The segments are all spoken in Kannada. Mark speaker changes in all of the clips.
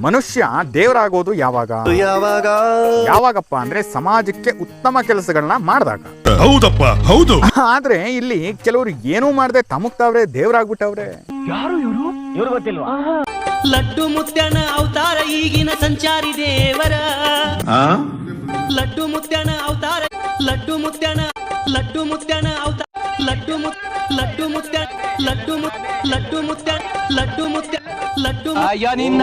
Speaker 1: ಮನುಷ್ಯ ದೇವರಾಗೋದು ಯಾವಾಗಪ್ಪ ಅಂದ್ರೆ ಸಮಾಜಕ್ಕೆ ಉತ್ತಮ ಕೆಲಸಗಳನ್ನ ಮಾಡಿದಾಗ.
Speaker 2: ಹೌದಪ್ಪ ಹೌದು.
Speaker 1: ಆದ್ರೆ ಇಲ್ಲಿ ಕೆಲವರು ಏನೂ ಮಾಡದೆ ತಮಗ್ ತಾವ್ರೆ ದೇವರಾಗ್ಬಿಟ್ಟವ್ರೆ.
Speaker 3: ಯಾರು ಇವರು ಗೊತ್ತಿಲ್ವಾ?
Speaker 4: ಲಡ್ಡು ಮುತ್ಯನ ಅವತಾರ ಈಗಿನ ಸಂಚಾರಿ ದೇವರ. ಲಡ್ಡು ಮುತ್ಯನ ಅವತಾರ, ಲಡ್ಡು ಮುತ್ಯನ ಅವತಾರ, ಲಡ್ಡು ಮುತ್ಯ
Speaker 3: ನಿನ್ನ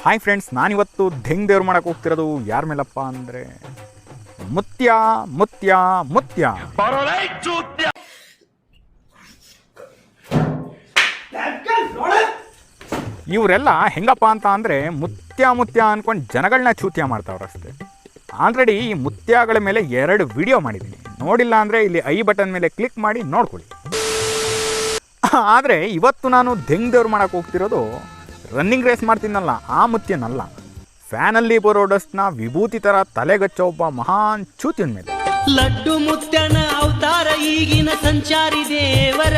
Speaker 1: ಹಾಯ್ ಫ್ರೆಂಡ್ಸ್, ನಾನಿವತ್ತು ಧೆಂಗ್ ದೇವ್ರು ಮಾಡಕ್ ಹೋಗ್ತಿರೋದು ಯಾರ ಮೇಲಪ್ಪ ಅಂದ್ರೆ ಮುತ್ಯ ಮುತ್ಯ ಮುತ್ಯ. ಇವರೆಲ್ಲ ಹೆಂಗಪ್ಪ ಅಂತ ಅಂದ್ರೆ ಮುತ್ಯ ಮುತ್ಯ ಅನ್ಕೊಂಡು ಜನಗಳನ್ನ ಚೂತ್ಯ ಮಾಡ್ತಾವ್ರಷ್ಟೇ. ಆಲ್ರೆಡಿ ಈ ಮುತ್ಯಗಳ ಮೇಲೆ 2 ವಿಡಿಯೋ ಮಾಡಿದ್ದೀನಿ, ನೋಡಿಲ್ಲ ಅಂದರೆ ಇಲ್ಲಿ ಐ ಬಟನ್ ಮೇಲೆ ಕ್ಲಿಕ್ ಮಾಡಿ ನೋಡ್ಕೊಳ್ಳಿ. ಆದರೆ ಇವತ್ತು ನಾನು ಧೆಂಗ್ ದೇವ್ರು ಮಾಡಕ್ಕೆ ಹೋಗ್ತಿರೋದು ರನ್ನಿಂಗ್ ರೇಸ್ ಮಾಡ್ತೀನಲ್ಲ ಆ ಮುತ್ಯನಲ್ಲ, ಫ್ಯಾನಲ್ಲಿ ಬರೋ ಡಸ್ಟ್ನ ವಿಭೂತಿ ಥರ ತಲೆಗಚ್ಚೋ ಒಬ್ಬ ಮಹಾನ್ ಚೂತಿನ ಮೇಲೆ.
Speaker 4: ಲಡ್ಡು ಮುತ್ಯನ ಅವತಾರ ಈಗಿನ ಸಂಚಾರಿ ದೇವರ.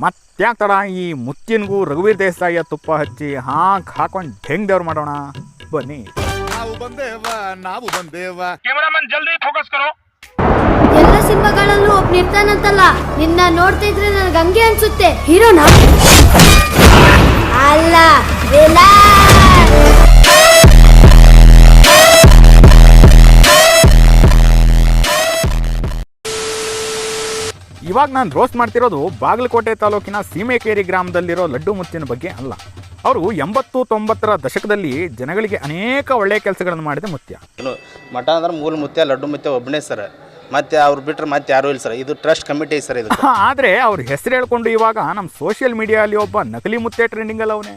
Speaker 1: ಮತ್ತ್ಯಾಕೆ ತಡ, ಈ ಮುತ್ಯನಿಗೂ ರಘುವೀರ್ ದೇಸಾಯಿಯ ತುಪ್ಪ ಹಚ್ಚಿ ಹಾಕೊಂಡು ಧೆಂಗ್ ದೇವ್ರು ಮಾಡೋಣ ಬನ್ನಿ.
Speaker 2: ನಾವು ಬಂದೇವ.
Speaker 3: ಕ್ಯಾಮರಾಮನ್ ಜಲ್ದಿ ಫೋಕಸ್ ಕರೋ.
Speaker 5: ಎಲ್ಲ ಸಿನಿಮಾಗಳಲ್ಲೂ ಒಬ್ಬನಿರ್ತಾನಂತಲ್ಲ, ನಿನ್ನ ನೋಡ್ತಾ ಇದ್ರೆ ನನಗೆ ಹಂಗೆ ಅನ್ಸುತ್ತೆ. ಹೀರೋನಾ ಅಲ್ಲ,
Speaker 1: ಇವಾಗ ನಾನು ರೋಸ್ಟ್ ಮಾಡ್ತಿರೋದು ಬಾಗಲಕೋಟೆ ತಾಲೂಕಿನ ಸೀಮೆಕೇರಿ ಗ್ರಾಮದಲ್ಲಿರೋ ಲಡ್ಡು ಮುತ್ತಿನ ಬಗ್ಗೆ ಅಲ್ಲ. ಅವರು 80-90ರ ದಶಕದಲ್ಲಿ ಜನಗಳಿಗೆ ಅನೇಕ ಒಳ್ಳೆಯ ಕೆಲಸಗಳನ್ನು ಮಾಡಿದ ಮುತ್ಯ.
Speaker 6: ಮಠ ಅಂದ್ರೆ ಮೂಲ ಮುತ್ಯ ಲಡ್ಡು ಮುತ್ಯ ಒಬ್ಬನೇ ಸರ್, ಮತ್ತೆ ಅವ್ರು ಬಿಟ್ಟರೆ ಮತ್ತೆ ಯಾರೂ ಇಲ್ಲ ಸರ್. ಇದು ಟ್ರಸ್ಟ್ ಕಮಿಟಿ ಸರ್ ಇದು.
Speaker 1: ಆದರೆ ಅವ್ರ ಹೆಸರು ಹೇಳ್ಕೊಂಡು ಇವಾಗ ನಮ್ಮ ಸೋಷಿಯಲ್ ಮೀಡಿಯಾದಲ್ಲಿ ಒಬ್ಬ ನಕಲಿ ಮುತ್ಯ ಟ್ರೆಂಡಿಂಗ್ ಅಲ್ಲ ಅವನೇ.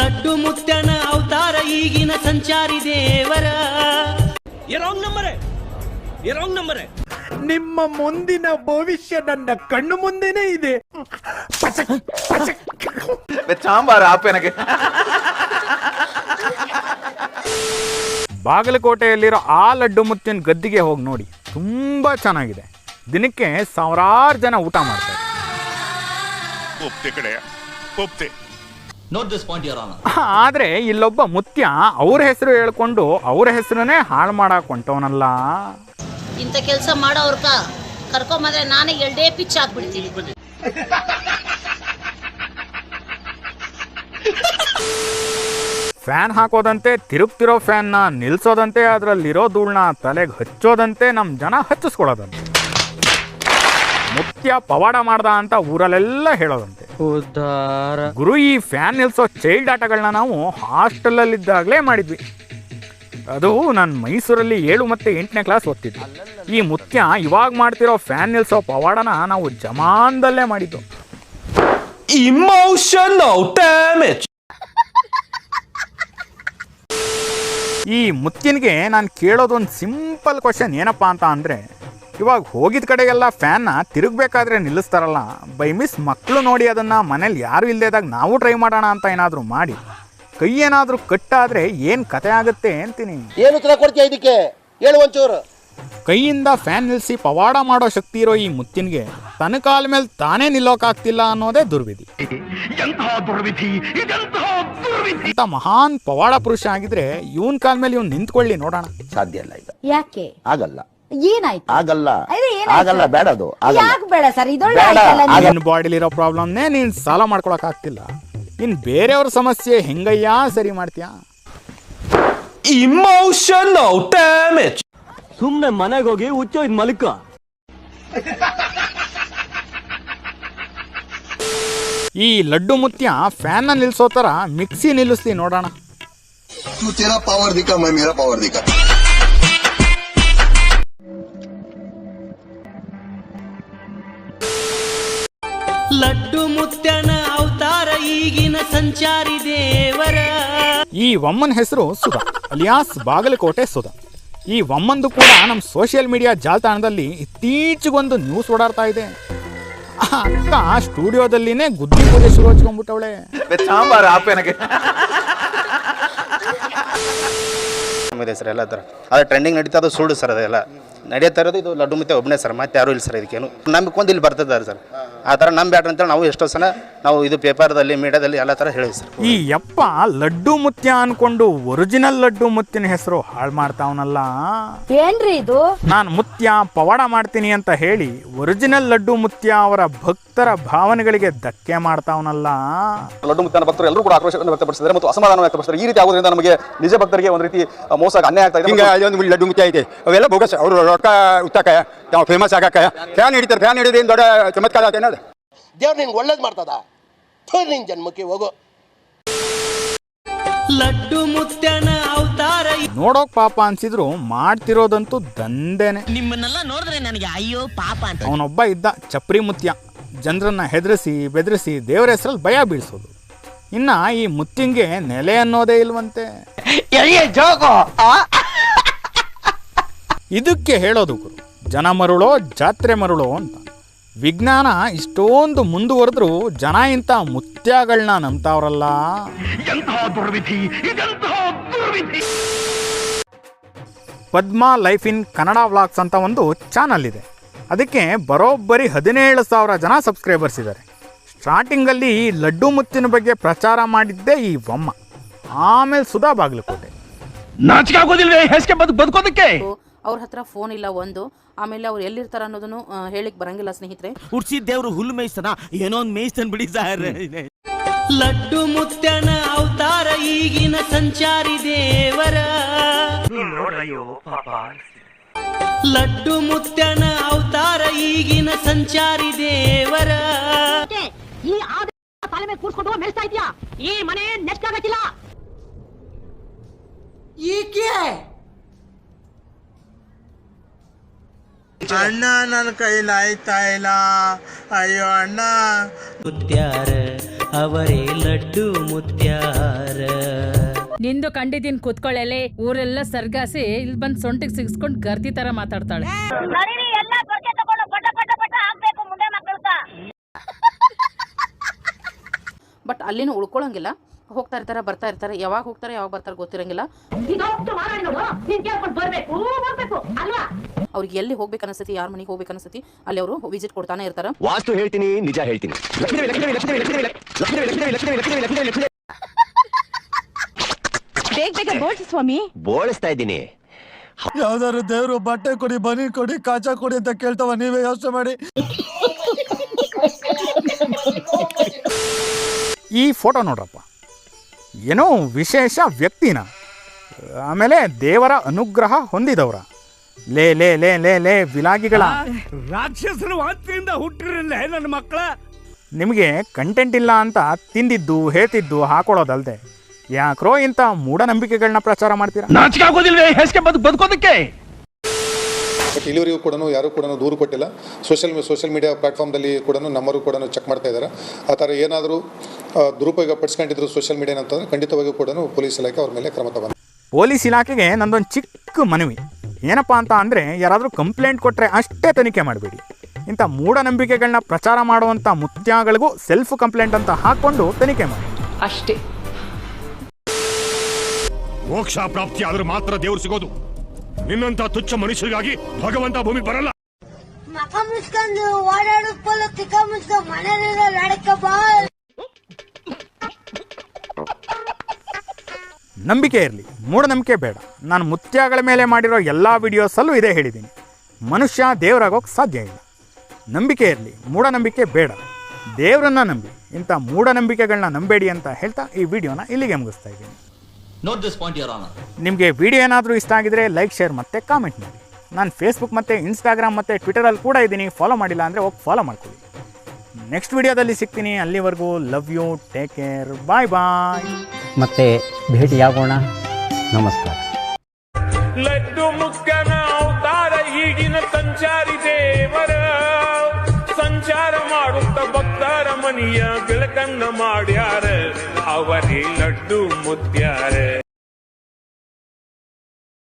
Speaker 4: ಲಡ್ಡು ಮುತ್ಯನ ಅವತಾರ ಈಗಿನ ಸಂಚಾರಿ ದೇವರ.
Speaker 3: ನಿಮ್ಮ ಮುಂದಿನ ಭವಿಷ್ಯ ನನ್ನ ಕಣ್ಣು ಮುಂದೆನೇ ಇದೆ.
Speaker 1: ಬಾಗಲಕೋಟೆಯಲ್ಲಿರೋ ಆ ಲಡ್ಡು ಮುತ್ತಿನ ಗದ್ದಿಗೆ ಹೋಗಿ ನೋಡಿ, ತುಂಬಾ ಚೆನ್ನಾಗಿದೆ. ದಿನಕ್ಕೆ 1000 ಜನ ಊಟ ಮಾಡ್ತಾರೆ. ಆದ್ರೆ ಇಲ್ಲೊಬ್ಬ ಮುತ್ಯ ಅವ್ರ ಹೆಸರು ಹೇಳ್ಕೊಂಡು ಅವ್ರ ಹೆಸರನ್ನೇ ಹಾಳು ಮಾಡಕ್ ಹೊಂಟವನಲ್ಲ.
Speaker 7: ಇಂಥ ಕೆಲಸ ಮಾಡೋರ್ಕ ಕರ್ಕೊಂಬಂದ್ರೆ ನಾನೇ 2 ಪಿಚ್ ಹಾಕ್ಬಿಡ್ತೀನಿ.
Speaker 1: ಫ್ಯಾನ್ ಹಾಕೋದಂತೆ, ತಿರುಗ್ತಿರೋ ಫ್ಯಾನ್ನ ನಿಲ್ಸೋದಂತೆ, ಅದರಲ್ಲಿರೋ ಧೂಳನ್ನ ತಲೆಗೆ ಹಚ್ಚೋದಂತೆ, ನಮ್ಮ ಜನ ಹಚ್ಚಿಸ್ಕೊಳ್ಳೋದಂತೆ. ಮುತ್ಯ ಪವಾಡ ಮಾಡ್ದ ಅಂತ ಊರಲ್ಲೆಲ್ಲ ಹೇಳೋದಂತೆ. ಗುರು, ಈ ಫ್ಯಾನ್ ನಿಲ್ಸೋ ಚೈಲ್ಡ್ ಆಟಗಳನ್ನ ನಾವು ಹಾಸ್ಟೆಲಲ್ಲಿದ್ದಾಗಲೇ ಮಾಡಿದ್ವಿ. ಅದು ನಾನು ಮೈಸೂರಲ್ಲಿ 7 ಮತ್ತು 8ನೇ ಕ್ಲಾಸ್ ಓದ್ತಿದ್ದೆ. ಈ ಮುತ್ಯ ಇವಾಗ ಮಾಡ್ತಿರೋ ಫ್ಯಾನ್ ನಿಲ್ಸೋ ಪವಾಡನ ನಾವು ಜಮಾನ್ದಲ್ಲೇ ಮಾಡಿದ್ದು.
Speaker 3: Emotional damage.
Speaker 1: ಈ ಮುತ್ಯನಿಗೆ ನಾನು ಕೇಳೋದೊಂದು ಸಿಂಪಲ್ ಕ್ವಶನ್ ಏನಪ್ಪ ಅಂತ ಅಂದರೆ, ಇವಾಗ ಹೋಗಿದ ಕಡೆಗೆಲ್ಲ ಫ್ಯಾನ್ನ ತಿರುಗಬೇಕಾದ್ರೆ ನಿಲ್ಲಿಸ್ತಾರಲ್ಲ, ಬೈ ಮಿಸ್ ಮಕ್ಕಳು ನೋಡಿ ಅದನ್ನು ಮನೇಲಿ ಯಾರೂ ಇಲ್ಲದಾಗ ನಾವು ಟ್ರೈ ಮಾಡೋಣ ಅಂತ ಏನಾದರೂ ಮಾಡಿ ಕೈ ಏನಾದರೂ ಕಟ್ಟಾದರೆ ಏನು ಕತೆ ಆಗುತ್ತೆ ಅಂತೀನಿ.
Speaker 6: ಏನು ಉತ್ತರ ಕೊಡ್ತೀಯ ಇದಕ್ಕೆ? ಹೇಳು ಒಂಚೂರು.
Speaker 1: ಕೈಯಿಂದ ಫ್ಯಾನ್ ನಿಲ್ಲಿಸಿ ಪವಾಡ ಮಾಡೋ ಶಕ್ತಿ ಇರೋ ಈ ಮುತ್ತಿನಿಗೆ ತನ್ನ ಕಾಲ ಮೇಲೆ ತಾನೇ ನಿಲ್ಲೋಕ್ಕಾಗ್ತಿಲ್ಲ ಅನ್ನೋದೇ ದುರ್ವಿಧಿ. ಅಂತ ಮಹಾನ್ ಪವಾಡ ಪುರುಷ ಆಗಿದ್ರೆ ಇವನ್ ಕಾಲ ಮೇಲೆ ಇವ್ನು ನಿಂತ್ಕೊಳ್ಳಿ ನೋಡೋಣ.
Speaker 8: ಸಾಧ್ಯ ಇಲ್ಲ ಈಗ.
Speaker 5: ಯಾಕೆ
Speaker 8: ಆಗಲ್ಲ.
Speaker 5: ಏನಾಯ್ತು?
Speaker 8: ಆಗಲ್ಲ. ಆಗಲ್ಲ, ಬೇಡ ಅದು.
Speaker 5: ಯಾಕೆ ಬೇಡ ಸರ್?
Speaker 1: ನಿನ್ನ ಬಾಡಿಲಿರೋ ಪ್ರಾಬ್ಲಮ್ನೇ ನೀನ್ ಸಾಲ ಮಾಡ್ಕೊಳಕ್ ಆಗ್ತಿಲ್ಲ, ಇನ್ ಬೇರೆಯವ್ರ ಸಮಸ್ಯೆ ಹೆಂಗಯ್ಯ ಸರಿ ಮಾಡ್ತೀಯಾ?
Speaker 3: Emotional damage. ಸುಮ್ನೆ ಮನೆಗೆ ಹೋಗಿ ಹುಚ್ಚೋ ಇದ್ ಮಲಿಕ.
Speaker 1: ಈ ಲಡ್ಡು ಮುತ್ಯ ಫ್ಯಾನ್ ನಿಲ್ಸೋ ತರ ಮಿಕ್ಸಿ ನಿಲ್ಲಿಸ್ಲಿ ನೋಡೋಣ.
Speaker 9: पावर दिखा, मैं मेरा पावर दिखा.
Speaker 4: ಲಡ್ಡು ಮುತ್ಯನ ಅವತಾರ ಈಗಿನ ಸಂಚಾರಿ ದೇವರ.
Speaker 1: ಈ ವಮ್ಮನ ಹೆಸರು ಸುಧಾ ಅಲಿಯಾಸ್ ಬಾಗಲಕೋಟೆ ಸುಧಾ. ಈ ವಮ್ಮಂದು ಕೂಡ ನಮ್ಮ ಸೋಷಿಯಲ್ ಮೀಡಿಯಾ ಜಾಲತಾಣದಲ್ಲಿ ಇತ್ತೀಚೆಗೊಂದು ನ್ಯೂಸ್ ಓಡಾಡ್ತಾ ಇದೆ. ಅಕ್ಕ ಸ್ಟುಡಿಯೋದಲ್ಲಿನೇ ಗುದ್ದಿ ಪೂಜೆ ಶುರು ಹಚ್ಕೊಂಡ್ಬಿಟ್ಟವಳೆ.
Speaker 6: ಸರ್ ಎಲ್ಲ ಥರ ಅದು ಟ್ರೆಂಡಿಂಗ್ ನಡೀತಾ, ಅದು ಸುಳ್ಳು ಸರ್. ಅದೆಲ್ಲ ನಡೆಯುತ್ತಾ ಇರೋದು ಇದು ಲಡ್ಡು ಮುತ್ತೆ ಒಬ್ಬನೇ ಸರ್, ಮತ್ತೆ ಯಾರೂ ಇಲ್ಲ ಸರ್. ಇದಕ್ಕೇನು ನಂಬಿಕೊಂಡು ಇಲ್ಲಿ ಬರ್ತಿದ್ದಾರೆ ಸರ್. ಆ ಥರ ನಂಬ್ಯಾಡ್ರಿ ಅಂತೇಳಿ ನಾವು ಎಷ್ಟೋ ಸಲ ನಾವು ಇದು ಪೇಪರ್ದಲ್ಲಿ ಮೀಡಿಯಾದಲ್ಲಿ ಎಲ್ಲ ಥರ ಹೇಳಿವಿ ಸರ್.
Speaker 1: ಈ ಯಪ್ಪ ಲಡ್ಡು ಮುತ್ಯ ಅನ್ಕೊಂಡು ಒರಿಜಿನಲ್ ಲಡ್ಡು ಮುತ್ತಿನ ಹೆಸರು ಹಾಳು ಮಾಡ್ತಾವನಲ್ಲ.
Speaker 5: ಏನ್ರಿ ಇದು?
Speaker 1: ನಾನು ಮುತ್ಯ ಪವಾಡ ಮಾಡ್ತೀನಿ ಅಂತ ಹೇಳಿ ಒರಿಜಿನಲ್ ಲಡ್ಡು ಮುತ್ಯ ಅವರ ಭಕ್ತರ ಭಾವನೆಗಳಿಗೆ ಧಕ್ಕೆ ಮಾಡ್ತಾವನಲ್ಲ.
Speaker 10: ಲಡ್ಡು ಮುತ್ಯನ ಭಕ್ತರು ಎಲ್ಲರೂ ಕೂಡ ಆಕ್ರೋಶವನ್ನು ವ್ಯಕ್ತಪಡಿಸಿದ್ದಾರೆ ಮತ್ತು ಅಸಮಾಧಾನ ವ್ಯಕ್ತಪಡಿಸಿದ್ದಾರೆ. ಈ ರೀತಿ ಆಗೋದ್ರಿಂದ ನಮಗೆ ನಿಜ ಭಕ್ತರಿಗೆ ಒಂದು ರೀತಿ ಮೋಸ ಅನ್ಯಾಯ ಆಗ್ತಾ ಇದೆ.
Speaker 11: ಹಿಂಗೆ ಒಂದು ಲಡ್ಡು ಮುತ್ಯ ಐತೆ, ಅವೆಲ್ಲ ಬೋಗಸ್. ಅವರು ರೊಕ್ಕ ಉತ್ತಾಕ ನಾವು ಫೇಮಸ್ ಆಗಕ್ಕ ಫ್ಯಾನ್ ಹಿಡಿತಾರೆ. ಫ್ಯಾನ್ ಹಿಡಿಯೋದೇನು ದೊಡ್ಡ ಚಮತ್ಕಾರ ಆತೇನದು?
Speaker 9: ದೇವ್ರು ನಿಂಗೆ ಒಳ್ಳೇದು ಮಾಡ್ತದ, ನಿನ್ ಜನ್ಮಕ್ಕೆ ಹೋಗೋ.
Speaker 4: ಲಡ್ಡು ಮುತ್ಯನ ಅವತಾರ
Speaker 1: ನೋಡೋಕ್ ಪಾಪ ಅನ್ಸಿದ್ರು ಮಾಡ್ತಿರೋದಂತೂ ದಂಧೆನೆ.
Speaker 4: ನಿಮ್ಮನ್ನೆಲ್ಲ ನೋಡಿದ್ರೆ ನನಗೆ ಅಯ್ಯೋ ಪಾಪ ಅಂತ.
Speaker 1: ಅವನೊಬ್ಬ ಇದ್ದ ಚಪ್ರಿ ಮುತ್ಯ, ಜನರನ್ನ ಹೆದರಿಸಿ ಬೆದರಿಸಿ ದೇವರ ಹೆಸರಲ್ಲಿ ಭಯ ಬೀಳಿಸೋದು. ಇನ್ನ ಈ ಮುತ್ತಿಂಗೆ ನೆಲೆ ಅನ್ನೋದೇ ಇಲ್ವಂತೆ. ಇದಕ್ಕೆ ಹೇಳೋದು ಗುರು, ಜನ ಮರುಳೋ ಜಾತ್ರೆ ಮರುಳೋ ಅಂತ. ವಿಜ್ಞಾನ ಇಷ್ಟೊಂದು ಮುಂದುವರೆದ್ರು ಜನ ಇಂಥ ಮುತ್ಯಗಳನ್ನ ನಂಬ್ತಾವ್ರಲ್ಲ. Padma life in Kannada vlogs ಅಂತ ಒಂದು ಚಾನಲ್ ಇದೆ. ಅದಕ್ಕೆ ಬರೋಬ್ಬರಿ 17,000 ಜನ ಸಬ್ಸ್ಕ್ರೈಬರ್ಸ್ ಇದ್ದಾರೆ. ಸ್ಟಾರ್ಟಿಂಗಲ್ಲಿ ಈ ಲಡ್ಡು ಮುತ್ತಿನ ಬಗ್ಗೆ ಪ್ರಚಾರ ಮಾಡಿದ್ದೇ ಈ ವಮ್ಮ, ಆಮೇಲೆ ಸುಧಾ ಬಾಗ್ಲಕೋಟೆ.
Speaker 3: ನಾಚಿಕೆ ಆಗೋದಿಲ್ವೇ ಹೇಸಿಗೆ ಬದುಕೋದಕ್ಕೆ?
Speaker 12: ಅವ್ರ ಹತ್ರ ಫೋನ್ ಇಲ್ಲ ಒಂದು, ಆಮೇಲೆ ಅವ್ರು ಎಲ್ಲಿರ್ತಾರ ಅನ್ನೋದನ್ನು ಹೇಳಿಕ್ ಬರಂಗಿಲ್ಲ ಸ್ನೇಹಿತರೆ.
Speaker 3: ಹುಡ್ಸಿದ್ದೇವ್ರು ಹುಲ್ಲು ಮೇಯಿಸ್ತಾನ, ಏನೋ ಒಂದು ಮೇಯಿಸ್ತಾನ ಬಿಡಿ ಸರ್.
Speaker 4: ಲಡ್ಡು ಮುತ್ಯನ ಅವತಾರ ಈಗಿನ ಸಂಚಾರಿ ದೇವರ. ಲಡ್ಡು ಮುತ್ಯನ ಅವತಾರ ಈಗಿನ ಸಂಚಾರಿ ದೇವರ.
Speaker 7: ಈ ತಲೆ ಮೇಲೆ ಕೂರ್ಸ್ಕೊಂಡು ಮೇಯಿಸ್ತಾ ಇದೀಯಾ? ಈ ಮನೆ ನೆಸ್ಟ್ ಆಗಕ್ಕಿಲ್ಲ.
Speaker 11: ಅಣ್ಣ ನನ್ನ ಕೈಲಾಯ್ತಾ ಇಲ್ಲ, ಅಯ್ಯೋ ಅಣ್ಣ.
Speaker 4: ಮುತ್ಯಾರ ಅವರೇ ಲಡ್ಡು ಮುತ್ಯಾರ.
Speaker 12: ನಿಂದು ಕಂಡಿದ್ದೀನಿ ಕೂತ್ಕೊಳ್ಳಲೆ, ಊರೆಲ್ಲ ಸರ್ಗಾಸಿ ಇಲ್ಲಿ ಬಂದ್ ಸೊಂಟಿಗೆ ಸಿಗಿಸ್ಕೊಂಡು ಗರ್ದಿ ತರ ಮಾತಾಡ್ತಾಳೆ. ಬಟ್ ಅಲ್ಲಿನೂ ಉಳ್ಕೊಳಂಗಿಲ್ಲ, ಹೋಗ್ತಾ ಇರ್ತಾರೆ ಬರ್ತಾ ಇರ್ತಾರೆ. ಯಾವಾಗ ಹೋಗ್ತಾರೆ ಯಾವಾಗ ಬರ್ತಾರೆ ಗೊತ್ತಿರಂಗಿಲ್ಲ. ಅವ್ರಿಗೆ ಎಲ್ಲಿ ಹೋಗ್ಬೇಕು ಅನಿಸ್ತತಿ, ಯಾರ ಮನೆಗೆ ಹೋಗ್ಬೇಕು ಅನಿಸ್ತತಿ ಅಲ್ಲಿ ಅವರು ವಿಸಿಟ್ ಕೊಡ್ತಾನೆ ಇರ್ತಾರ.
Speaker 3: ವಾಸ್ತು ಹೇಳ್ತೀನಿ, ನಿಜ ಹೇಳ್ತೀನಿ.
Speaker 12: ಬೇಗ ಬೋಳ್ಸಿ ಸ್ವಾಮಿ.
Speaker 3: ಬೋಳಿಸ್ತಾ ಇದ್ದೀನಿ.
Speaker 11: ಯಾವ್ದಾದ್ರು ದೇವ್ರು ಬಟ್ಟೆ ಕೊಡಿ, ಬನಿ ಕೊಡಿ, ಕಾಚಾ ಕೊಡಿ ಅಂತ ಕೇಳ್ತಾವ, ನೀವೇ ಯೋಚನೆ ಮಾಡಿ.
Speaker 1: ಈ ಫೋಟೋ ನೋಡ್ರಪ್ಪ, ಏನೋ ವಿಶೇಷ ವ್ಯಕ್ತಿನ, ಆಮೇಲೆ ದೇವರ ಅನುಗ್ರಹ ಹೊಂದಿದವರ. ಲೇ ಲೇ ಲೇ ಲೇ ಲೇ ವಿಲಾಗಿಗಳ,
Speaker 3: ರಾಕ್ಷಸರ ವಾರ್ತೆಯಿಂದ ಹುಟ್ಟಿರಲ್ಲ ನನ್ನ ಮಕ್ಕಳ.
Speaker 1: ನಿಮಗೆ ಕಂಟೆಂಟ್ ಇಲ್ಲ ಅಂತ ತಿಂದಿದ್ದು ಹೇಳ್ತಿದ್ದು ಹಾಕೊಳ್ಳೋದಲ್ದೆ ಯಾಕ್ರೋ ಇಂಥ ಮೂಢನಂಬಿಕೆಗಳನ್ನ ಪ್ರಚಾರ ಮಾಡ್ತೀರಾ?
Speaker 3: ನಾಚಿಕೆ ಆಗೋದಿಲ್ವೇ ಹೇಸಿಗೆ ಬದುಕೋದಕ್ಕೆ?
Speaker 10: ಬಟ್ ಇಲ್ಲಿವರೆಗೂ ಕೂಡ ಯಾರು ಕೂಡ ದೂರು ಕೊಟ್ಟಿಲ್ಲ. ಸೋಷಿಯಲ್ ಮೀಡಿಯಾ ಪ್ಲಾಟ್ಫಾರ್ಮ್ದಲ್ಲಿ ಕೂಡ ನಮ್ಮರು ಕೂಡ ಚೆಕ್ ಮಾಡ್ತಾ ಇದ್ದಾರೆ. ಆ ಥರ ಏನಾದರೂ ದುರುಪಯೋಗ ಪಡಿಸ್ಕೊಂಡಿದ್ರು ಸೋಷಿಯಲ್ ಮೀಡಿಯಾ ಅಂತಂದರೆ ಖಂಡಿತವಾಗಿಯೂ ಕೂಡ ಪೊಲೀಸ್ ಇಲಾಖೆ ಅವ್ರ ಮೇಲೆ ಕ್ರಮ ತಗೊಂಡು.
Speaker 1: ಪೊಲೀಸ್ ಇಲಾಖೆಗೆ ನಂದೊಂದು ಚಿಕ್ಕ ಮನವಿ ಏನಪ್ಪ ಅಂತ ಅಂದರೆ, ಯಾರಾದರೂ ಕಂಪ್ಲೇಂಟ್ ಕೊಟ್ಟರೆ ಅಷ್ಟೇ ತನಿಖೆ ಮಾಡಬೇಡಿ. ಇಂಥ ಮೂಢನಂಬಿಕೆಗಳನ್ನ ಪ್ರಚಾರ ಮಾಡುವಂಥ ಮುತ್ಯಗಳಿಗೂ ಸೆಲ್ಫ್ ಕಂಪ್ಲೇಂಟ್ ಅಂತ ಹಾಕ್ಕೊಂಡು ತನಿಖೆ ಮಾಡಿ
Speaker 12: ಅಷ್ಟೇ.
Speaker 2: ಮೋಕ್ಷ ಪ್ರಾಪ್ತಿ ಆದ್ರೆ ಮಾತ್ರ ದೇವ್ರು ಸಿಗೋದು. ನಿನ್ನಂತ ತುಚ್ಛ ಮನುಷ್ಯರಿಗಾಗಿ ಭಗವಂತ ಭೂಮಿ ಬರಲ್ಲ.
Speaker 5: ಮಕ ಮುಚ್ಕೊಂಡು ಓಡಾಡೋಕ್ಕಲ್ಲ, ತಿಕ್ಕ ಮುಚ್ಕೊಂಡು ಮನೆಯಲ್ಲ ನಡಕ ಬಾ.
Speaker 1: ನಂಬಿಕೆ ಇರಲಿ, ಮೂಢನಂಬಿಕೆ ಬೇಡ. ನಾನು ಮುತ್ಯಗಳ ಮೇಲೆ ಮಾಡಿರೋ ಎಲ್ಲ ವಿಡಿಯೋಸಲ್ಲೂ ಇದೇ ಹೇಳಿದ್ದೀನಿ, ಮನುಷ್ಯ ದೇವರಾಗೋಕ್ಕೆ ಸಾಧ್ಯ ಇಲ್ಲ. ನಂಬಿಕೆ ಇರಲಿ, ಮೂಢನಂಬಿಕೆ ಬೇಡ. ದೇವರನ್ನ ನಂಬಿ, ಇಂಥ ಮೂಢನಂಬಿಕೆಗಳನ್ನ ನಂಬೇಡಿ ಅಂತ ಹೇಳ್ತಾ ಈ ವಿಡಿಯೋನ ಇಲ್ಲಿಗೆ ಮುಗಿಸ್ತಾ ಇದ್ದೀನಿ. ನಿಮಗೆ ವಿಡಿಯೋ ಏನಾದರೂ ಇಷ್ಟ ಆಗಿದ್ರೆ ಲೈಕ್, ಶೇರ್ ಮತ್ತು ಕಾಮೆಂಟ್ ಮಾಡಿ. ನಾನು ಫೇಸ್ಬುಕ್ ಮತ್ತು ಇನ್ಸ್ಟಾಗ್ರಾಮ್ ಮತ್ತು ಟ್ವಿಟರಲ್ಲಿ ಕೂಡ ಇದ್ದೀನಿ. ಫಾಲೋ ಮಾಡಿಲ್ಲ ಅಂದರೆ ಹೋಗಿ ಫಾಲೋ ಮಾಡ್ಕೊಳ್ಳಿ. ನೆಕ್ಸ್ಟ್ ವಿಡಿಯೋದಲ್ಲಿ ಸಿಗ್ತೀನಿ. ಅಲ್ಲಿವರೆಗೂ ಲವ್ ಯು, ಟೇಕ್ ಕೇರ್, ಬಾಯ್ ಬಾಯ್.
Speaker 8: ಮತ್ತೆ ಭೇಟಿಯಾಗೋಣ. ನಮಸ್ಕಾರ.
Speaker 3: ಲಡ್ಡು ಮುತ್ಯನ ಅವತಾರ ಈಗಿನ ಸಂಚಾರಿ ದೇವರ. ಸಂಚಾರ ಮಾಡುತ್ತ ಭಕ್ತರ ಮನೆಯ ಬೆಳಕನ್ನ ಮಾಡ್ಯಾರ, ಅವರೇ ಲಡ್ಡು ಮುತ್ಯಾರ.